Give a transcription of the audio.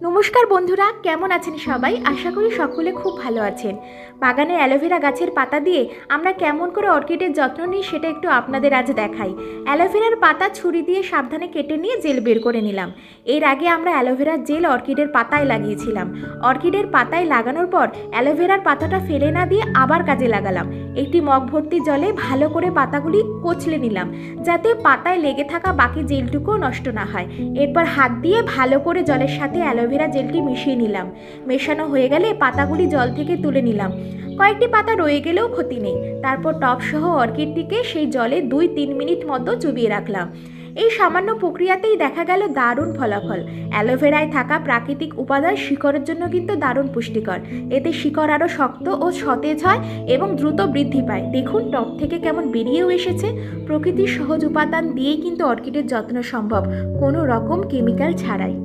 নমস্কার বন্ধুরা, কেমন আছেন সবাই? আশা করি সকলে খুব ভালো আছেন। বাগানে অ্যালোভেরা গাছের পাতা দিয়ে আমরা কেমন করে অর্কিডের যত্ন নিই সেটা একটু আপনাদের আজ দেখাই। অ্যালোভেরার পাতা ছুরি দিয়ে সাবধানে কেটে নিয়ে জেল বের করে নিলাম। এর আগে আমরা অ্যালোভেরার জেল অর্কিডের পাতায় লাগিয়েছিলাম। অর্কিডের পাতায় লাগানোর পর অ্যালোভেরার পাতাটা ফেলে না দিয়ে আবার কাজে লাগালাম। একটি মগ ভর্তি জলে ভালো করে পাতাগুলি কচলে নিলাম, যাতে পাতায় লেগে থাকা বাকি জেলটুকুও নষ্ট না হয়। এরপর হাত দিয়ে ভালো করে জলের সাথে অ্যালোভেরা জেলটি মিশিয়ে নিলাম। মেশানো হয়ে গেলে পাতাগুলি জল থেকে তুলে নিলাম। কয়েকটি পাতা রয়ে গেলেও ক্ষতি নেই। তারপর টব সহ অর্কিডটিকে সেই জলে 2-3 মিনিট মতো চুবিয়ে রাখলাম। এই সামান্য প্রক্রিয়াতেই দেখা গেল দারুণ ফলাফল। অ্যালোভেরায় থাকা প্রাকৃতিক উপাদান শিকড়ের জন্য কিন্তু দারুণ পুষ্টিকর। এতে শিকড় আরও শক্ত ও সতেজ হয় এবং দ্রুত বৃদ্ধি পায়। দেখুন টব থেকে কেমন বেরিয়েও এসেছে। প্রকৃতির সহজ উপাদান দিয়েই কিন্তু অর্কিডের যত্ন সম্ভব, কোনো রকম কেমিক্যাল ছাড়াই।